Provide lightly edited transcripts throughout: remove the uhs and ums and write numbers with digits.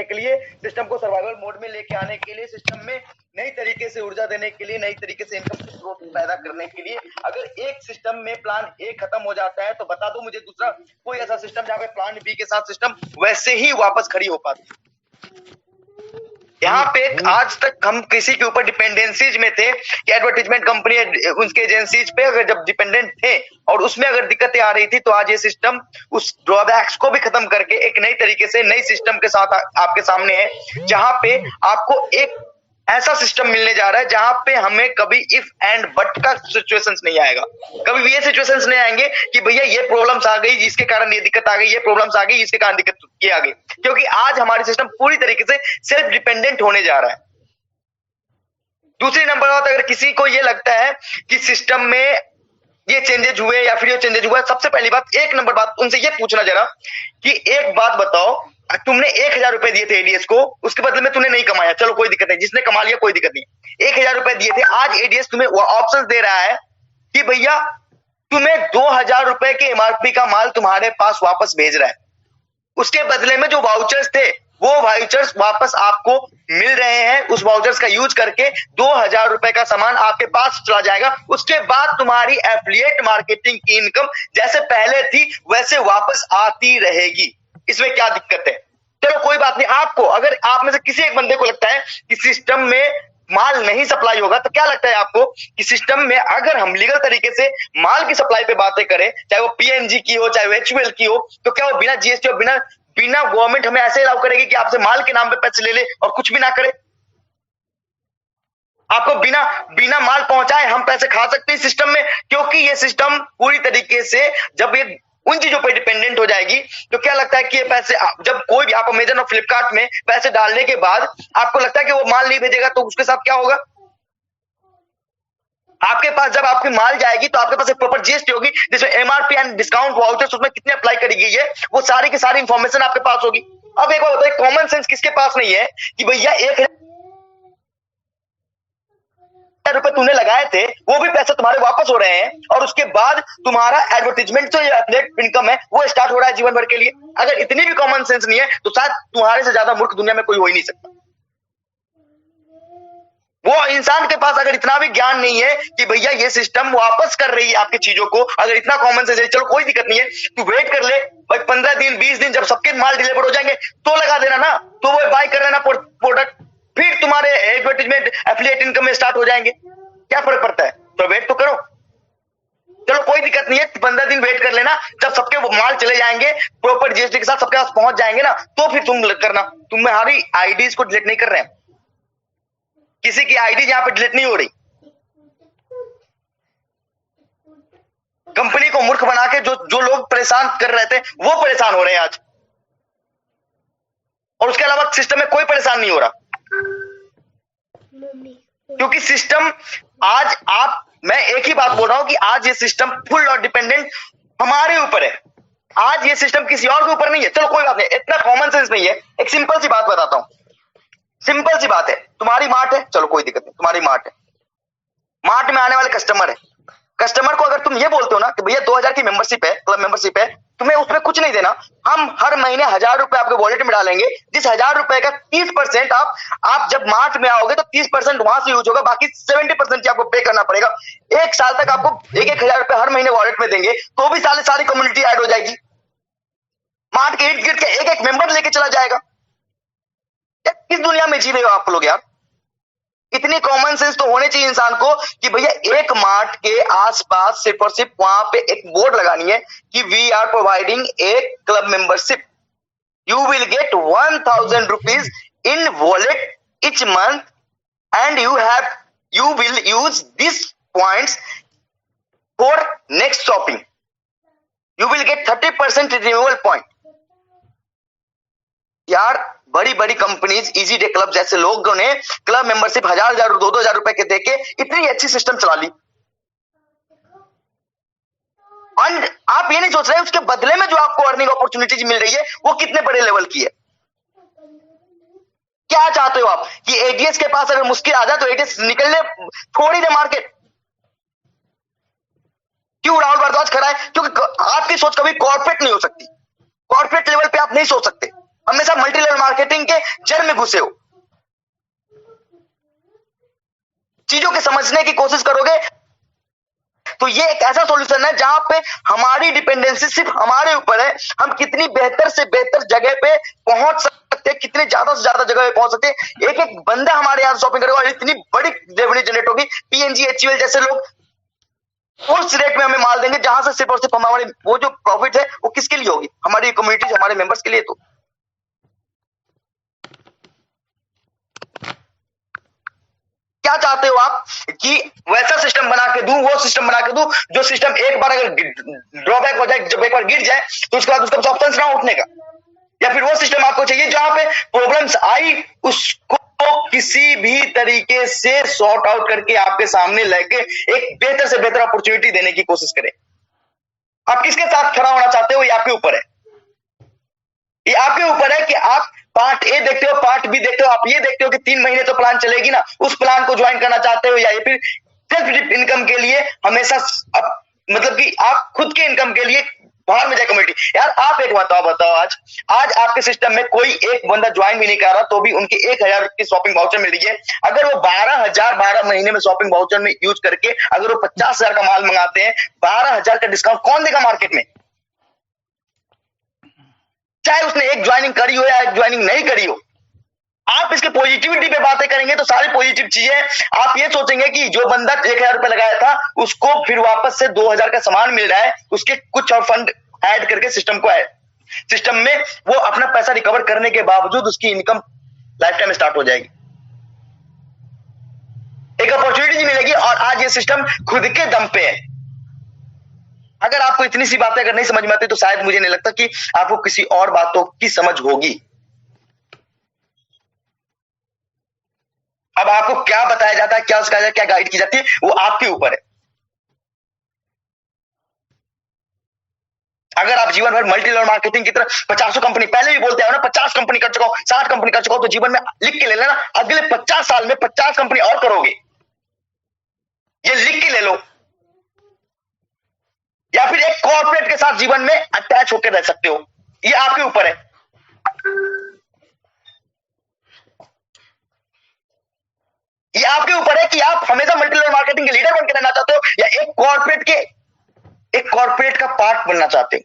के लिए, सिस्टम को सर्वाइवल मोड में लेके आने के लिए, सिस्टम में नई तरीके से ऊर्जा देने के लिए, नई तरीके से इनकम स्रोत पैदा करने के लिए। अगर एक सिस्टम में प्लान ए खत्म हो जाता है तो बता दो मुझे दूसरा कोई ऐसा सिस्टम जहां पे प्लान बी के साथ सिस्टम वैसे ही वापस खड़ी हो पाती। यहाँ पे आज तक हम किसी के ऊपर डिपेंडेंसीज में थे कि एडवर्टाइजमेंट कंपनी उनके एजेंसीज पे अगर जब डिपेंडेंट थे और उसमें अगर दिक्कतें आ रही थी तो आज ये सिस्टम उस ड्रॉबैक्स को भी खत्म करके एक नई तरीके से नई सिस्टम के साथ आपके सामने है, जहां पे आपको एक ऐसा सिस्टम मिलने जा रहा है जहां पे हमें कभी इफ एंड बट का सिचुएशंस नहीं आएगा। कभी भी ये सिचुएशंस नहीं आएंगे कि भैया ये प्रॉब्लम्स आ गई जिसके कारण ये दिक्कत आ गई, ये प्रॉब्लम्स आ गई जिसके कारण दिक्कत ये आ गई, क्योंकि आज हमारी सिस्टम पूरी तरीके से सेल्फ डिपेंडेंट होने जा रहा है। दूसरी नंबर बात, अगर किसी को ये लगता है कि सिस्टम में ये चेंजेस हुए या फिर ये चेंजेस हुआ, सबसे पहली बात, एक नंबर बात उनसे ये पूछना जरा कि एक बात बताओ, तुमने 1000 रुपए दिए थे एडीएस को, उसके बदले में तूने नहीं कमाया, चलो कोई दिक्कत नहीं, जिसने कमा लिया कोई दिक्कत नहीं। 1000 रुपए दिए थे, आज एडीएस तुम्हें ऑप्शन दे रहा है कि भैया तुम्हें 2000 रुपए के एमआरपी का माल तुम्हारे पास वापस भेज रहा है। उसके बदले में जो वाउचर्स थे वो वाउचर्स वापस आपको मिल रहे हैं, उस वाउचर्स का यूज करके 2000 रुपए का सामान आपके पास चला जाएगा। उसके बाद तुम्हारी एफिलिएट मार्केटिंग की इनकम जैसे पहले थी वैसे वापस आती रहेगी। इसमें क्या दिक्कत है? चलो कोई बात नहीं। आपको अगर आप में से किसी एक बंदे को लगता है कि सिस्टम में माल नहीं सप्लाई होगा, तो क्या लगता है आपको कि सिस्टम में अगर हम लीगल तरीके से माल की सप्लाई पे बातें करें, चाहे वो पीएनजी की हो चाहे वो एचयूएल की हो, तो क्या वो बिना जीएसटी और बिना गवर्नमेंट हमें ऐसे अलाउ करेगी कि आपसे माल के नाम पे पैसे ले ले और कुछ भी ना करे? आपको बिना माल पहुंचाए हम पैसे खा सकते हैं सिस्टम में, क्योंकि ये सिस्टम पूरी तरीके से जब ये उन चीजों पे डिपेंडेंट हो जाएगी तो क्या लगता है कि ये पैसे जब कोई भी आप अमेजन और फ्लिपकार्ट में पैसे डालने के बाद आपको लगता है कि वो माल नहीं भेजेगा तो उसके साथ क्या होगा? आपके पास जब आपकी माल जाएगी तो आपके पास एक प्रॉपर जीएसटी होगी जिसमें एमआरपी एंड डिस्काउंट वाउचर्स उसमें कितने अप्लाई करी गई है वो सारी की सारी इंफॉर्मेशन आपके पास होगी। अब एक बात बताइए, कॉमन सेंस किसके पास नहीं है कि भैया 1000 रुपए तूने लगाए थे वो भी पैसे तुम्हारे वापस हो रहे हैं और उसके बाद तुम्हारा एडवर्टाइजमेंट जो एफिलिएट इनकम है वो स्टार्ट हो रहा है जीवन भर के लिए। अगर इतनी भी कॉमन सेंस नहीं है तो शायद तुम्हारे से ज्यादा मूर्ख दुनिया में कोई हो ही नहीं सकता। वो इंसान के पास अगर इतना भी ज्ञान नहीं है कि भैया ये सिस्टम वापस कर रही है आपकी चीजों को, अगर इतना कॉमन सेंस है, चलो कोई दिक्कत नहीं है, तू वेट कर ले भाई 15 दिन 20 दिन, जब सबके माल डिलीवर हो जाएंगे तो लगा देना ना, तो वो बाय कर लेना प्रोडक्ट, फिर तुम्हारे एडवर्टाइजमेंट एफिलिएट इनकम में स्टार्ट हो जाएंगे। क्या फर्क पड़ता है? तो वेट तो करो, चलो कोई दिक्कत नहीं है, 15 दिन वेट कर लेना, जब सबके माल चले जाएंगे प्रॉपर जीएसटी के साथ सबके पास पहुंच जाएंगे ना तो फिर तुम करना। तुम्हारी आईडीज को डिलीट नहीं कर रहे हैं, किसी की आईडी यहां पे डिलीट नहीं हो रही। कंपनी को मूर्ख बना के जो लोग परेशान कर रहे थे वो परेशान हो रहे हैं आज, और उसके अलावा सिस्टम में कोई परेशान नहीं हो रहा, क्योंकि सिस्टम आज मैं एक ही बात बोल रहा हूं कि आज ये सिस्टम फुल और डिपेंडेंट हमारे ऊपर है। आज ये सिस्टम किसी और के ऊपर नहीं है। चलो कोई बात नहीं, इतना कॉमन सेंस नहीं है। एक सिंपल सी बात बताता हूं, सिंपल सी बात है, तुम्हारी मार्ट है, चलो कोई दिक्कत नहीं, तुम्हारी मार्ट है, मार्ट में आने वाले कस्टमर है, कस्टमर को अगर तुम ये बोलते हो ना कि भैया 2000 की मेंबरशिप है, क्लब मेंबरशिप है, तुम्हें उसमें कुछ नहीं देना, हम हर महीने 1000 रुपए आपके वॉलेट में डालेंगे, जिस 1000 रुपए का 30% आप जब मार्ट में आओगे तो 30% वहां से यूज होगा, बाकी 70% आपको पे करना पड़ेगा। एक साल तक आपको 1000 रुपए हर महीने वॉलेट में देंगे तो भी सारी कम्युनिटी ऐड हो जाएगी, मार्ट के इर्द गिर्द के एक मेंबर लेके चला जाएगा। किस दुनिया में जी रहे हो आप लोग यार? इतनी कॉमन सेंस तो होने चाहिए इंसान को कि भैया एक मार्ट के आसपास सिर्फ और सिर्फ वहां पे एक बोर्ड लगानी है कि we are providing a club membership, you will get 1000 rupees in wallet each month and you will use these points for next shopping, you will get 30% renewal point। यार बड़ी बड़ी कंपनीज, इजी डे क्लब जैसे लोगों ने club membership 1000 2000 रुपए के देके इतनी अच्छी सिस्टम चला ली, और आप ये नहीं सोच रहे उसके बदले में जो आपको अर्निंग अपॉर्चुनिटीज मिल रही है वो कितने बड़े लेवल की है। क्या चाहते हो आप कि एडीएस के पास अगर मुश्किल आ जाए तो एडीएस निकलने थोड़ी दे मार्केट? क्यों राहुल भारद्वाज खड़ा है? क्योंकि आपकी सोच कभी कॉर्पोरेट नहीं हो सकती, कॉर्पोरेट लेवल पे आप नहीं सोच सकते, हमेशा मल्टी लेवल मार्केटिंग के जड़ में घुसे हो, चीजों के समझने की कोशिश करोगे तो ये एक ऐसा सॉल्यूशन है जहां पे हमारी डिपेंडेंसी सिर्फ हमारे ऊपर है। हम कितनी बेहतर से बेहतर जगह पे पहुंच सकते हैं, कितने ज्यादा से ज्यादा जगह पे पहुंच सकते हैं। एक एक बंदा हमारे यहाँ शॉपिंग करेगा और इतनी बड़ी रेवेन्यू जनरेट होगी। पीएनजी, एचयूएल जैसे लोग उस रेट में हमें माल देंगे जहां से सिर्फ और सिर्फ हमारी वो जो प्रॉफिट है वो किसके लिए होगी? हमारी कम्युनिटी, हमारे मेंबर्स के लिए। तो क्या चाहते हो आप कि वैसा सिस्टम बना के दूं, वो सिस्टम बना के दूं जो सिस्टम एक बार अगर ड्रॉबैक हो जाए, जब एक बार गिर जाए तो उसके बाद उसका ऑप्शन ना उठने का? या फिर वो सिस्टम आपको चाहिए जहां पे प्रॉब्लम्स आई उसको किसी भी तरीके से सॉर्ट आउट करके आपके सामने लेके एक बेहतर से बेहतर अपॉर्चुनिटी देने की कोशिश करें? आप किसके साथ खड़ा होना चाहते हो ये आपके ऊपर है। ये आपके ऊपर है कि आप पार्ट ए देखते हो, पार्ट बी देखते हो। आप ये देखते हो कि 3 महीने तो प्लान चलेगी ना, उस प्लान को ज्वाइन करना चाहते हो, या फिर सेल्फ इनकम के लिए हमेशा मतलब कि आप खुद के इनकम के लिए बाहर में जाए कम्युनिटी। यार आप एक बताओ आज आपके सिस्टम में कोई एक बंदा ज्वाइन भी नहीं कर रहा तो भी उनकी 1000 की शॉपिंग वाउचर मिल रही है। अगर वो 12,000 12 महीने में शॉपिंग वाउचर में यूज करके अगर वो 50,000 का माल मंगाते हैं, 12,000 का डिस्काउंट कौन देगा मार्केट में? चाहे उसने एक ज्वाइनिंग करी हो या एक ज्वाइनिंग नहीं करी हो। आप इसके पॉजिटिविटी पे बातें करेंगे तो सारी पॉजिटिव चीजें आप ये सोचेंगे कि जो बंदा 1000 रुपए लगाया था उसको फिर वापस से 2000 का सामान मिल रहा है, उसके कुछ और फंड ऐड करके सिस्टम में वो अपना पैसा रिकवर करने के बावजूद उसकी इनकम लाइफ टाइम स्टार्ट हो जाएगी, एक अपॉर्चुनिटी मिलेगी। और आज ये सिस्टम खुद के दम पे है। अगर आपको इतनी सी बातें अगर नहीं समझ में आती तो शायद मुझे नहीं लगता कि आपको किसी और बातों की समझ होगी। अब आपको क्या बताया जाता है, क्या सिखाया जाता है, क्या गाइड की जाती है, वो आपके ऊपर है। अगर आप जीवन भर मल्टी लेवल मार्केटिंग की तरफ 50 कंपनी, पहले भी बोलते हैं ना 50 कंपनी कर चुका हूं, 60 कंपनी कर चुका हूं, तो जीवन में लिख के ले लेना अगले 50 साल में 50 कंपनी और करोगे, ये लिख के ले लो। या फिर एक कॉर्पोरेट के साथ जीवन में अटैच होकर रह सकते हो, ये आपके ऊपर है। ये आपके ऊपर है कि आप हमेशा मल्टी लेवल मार्केटिंग के लीडर बन के रहना चाहते हो या एक कॉर्पोरेट का पार्ट बनना चाहते हो।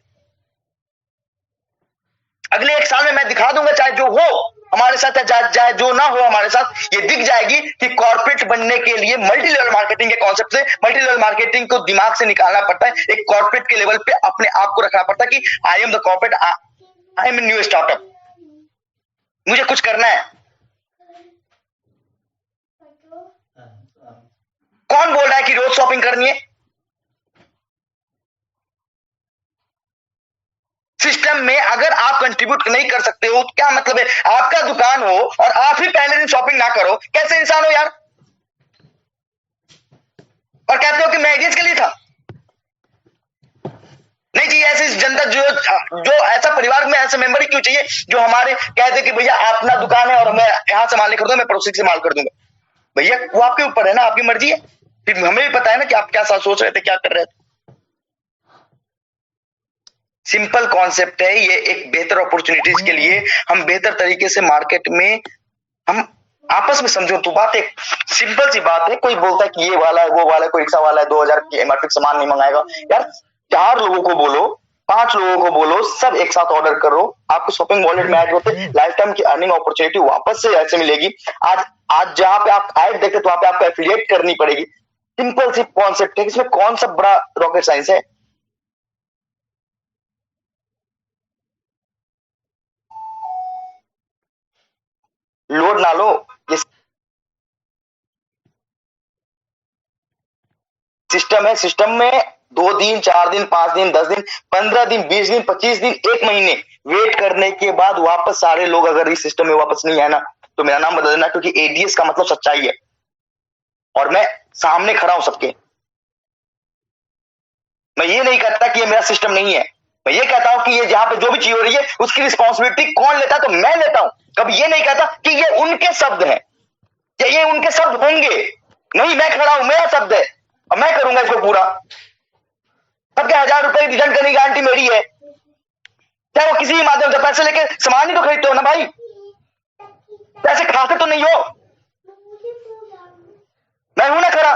अगले 1 साल में मैं दिखा दूंगा, चाहे जो हो हमारे साथ या चाहे जो ना हो हमारे साथ, ये दिख जाएगी कि कॉर्पोरेट बनने के लिए मल्टी लेवल मार्केटिंग के कॉन्सेप्ट से मल्टी लेवल मार्केटिंग को दिमाग से निकालना पड़ता है। एक कॉर्पोरेट के लेवल पे अपने आप को रखना पड़ता है कि I am the corporate, I am new startup, मुझे कुछ करना है। कौन बोल रहा है कि रोज शॉपिंग करनी है? सिस्टम में अगर आप कंट्रीब्यूट नहीं कर सकते हो तो क्या मतलब है? आपका दुकान हो और आप ही पहले दिन शॉपिंग ना करो, कैसे इंसान हो यार? और कहते हो कि मैं आइडियंस के लिए था। नहीं जी, ऐसी जनता जो ऐसा परिवार में ऐसे मेंबर ही क्यों चाहिए जो हमारे कहते कि भैया अपना दुकान है और मैं यहां से माल नहीं खरीदूंगा, मैं पड़ोसी से माल कर दूंगा। भैया वो आपके ऊपर है ना, आपकी मर्जी है। फिर हमें भी पता है ना कि आप क्या सोच रहे थे, क्या कर रहे थे। सिंपल कॉन्सेप्ट है ये, एक बेहतर अपॉर्चुनिटीज के लिए हम बेहतर तरीके से मार्केट में हम आपस में समझो। तो बात एक सिंपल सी बात है, कोई बोलता है कि ये वाला है वो वाला है, कोई रिक्शा वाला है 2000 की एमआरपी सामान नहीं मंगाएगा। यार 4 लोगों को बोलो, 5 लोगों को बोलो, सब एक साथ ऑर्डर करो, आपको शॉपिंग वॉलेट में ऐड होते लाइफ टाइम की अर्निंग अपॉर्चुनिटी वापस से ऐसे मिलेगी। आज जहां पे आप ऐड देखते तो वहां पे आपको एफिलिएट करनी पड़ेगी। सिंपल सी कॉन्सेप्ट है, इसमें कौन सा बड़ा रॉकेट साइंस है। लोड ना लो, ये सिस्टम है। सिस्टम में 2 दिन, 4 दिन, 5 दिन, 10 दिन, 15 दिन, 20 दिन, 25 दिन, 1 महीने वेट करने के बाद वापस सारे लोग अगर इस सिस्टम में वापस नहीं आए ना तो मेरा नाम बदल देना, क्योंकि एडीएस का मतलब सच्चाई है और मैं सामने खड़ा हूं सबके। मैं ये नहीं कहता कि ये मेरा सिस्टम नहीं है, मैं ये कहता हूं कि ये जहां पे जो भी चीज हो रही है उसकी रिस्पॉन्सिबिलिटी कौन लेता है, तो मैं लेता हूं। कभी ये नहीं कहता कि ये उनके शब्द हैं या ये उनके शब्द होंगे, नहीं, मैं खड़ा हूं, मेरा शब्द है और मैं करूंगा इसको पूरा। सबके 1000 रुपए रिटर्न करने की गारंटी मेरी है। चाहे वो किसी भी माध्यम से पैसे लेके सामान ही तो खरीदते हो ना भाई, पैसे खाते तो नहीं हो। मैं हूं ना खड़ा,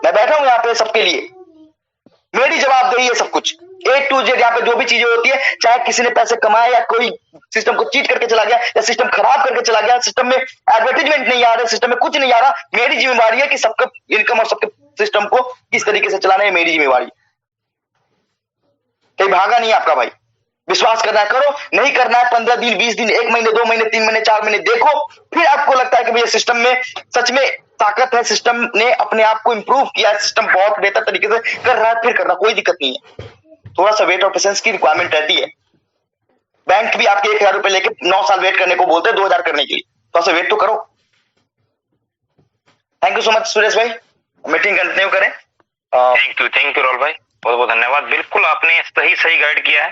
मैं बैठा हूं यहाँ पे सबके लिए, मेरी जवाबदेही है सब कुछ A to Z। यहाँ पे जो भी चीजें होती है, चाहे किसी ने पैसे कमाए या कोई सिस्टम को चीट करके चला गया या सिस्टम खराब करके चला गया, सिस्टम में एडवर्टीजमेंट नहीं आ रहा, सिस्टम में कुछ नहीं आ रहा, मेरी जिम्मेवारी है कि सबका इनकम और सबके सिस्टम को किस तरीके से चलाना है, मेरी जिम्मेवारी। कहीं भागा नहीं आपका भाई, विश्वास करना है करो, नहीं करना है 15 दिन 20 दिन 1 महीने 2 महीने 3 महीने 4 महीने देखो, फिर आपको लगता है कि भैया सिस्टम में सच में ताकत है, सिस्टम ने अपने आप को इंप्रूव किया, सिस्टम बहुत बेहतर तरीके से कर रहा है, फिर करना कोई दिक्कत नहीं है। थोड़ा सा वेट और पेशेंस की रिक्वायरमेंट रहती है। बैंक भी आपके 1000 रुपए लेके 9 साल वेट करने को बोलते हैं 2000 करने के लिए, थोड़ा सा वेट तो करो। Thank you so much Suresh भाई, मीटिंग कंटिन्यू करें। थैंक यू राहुल भाई, बहुत बहुत धन्यवाद। बिल्कुल आपने सही गाइड किया है।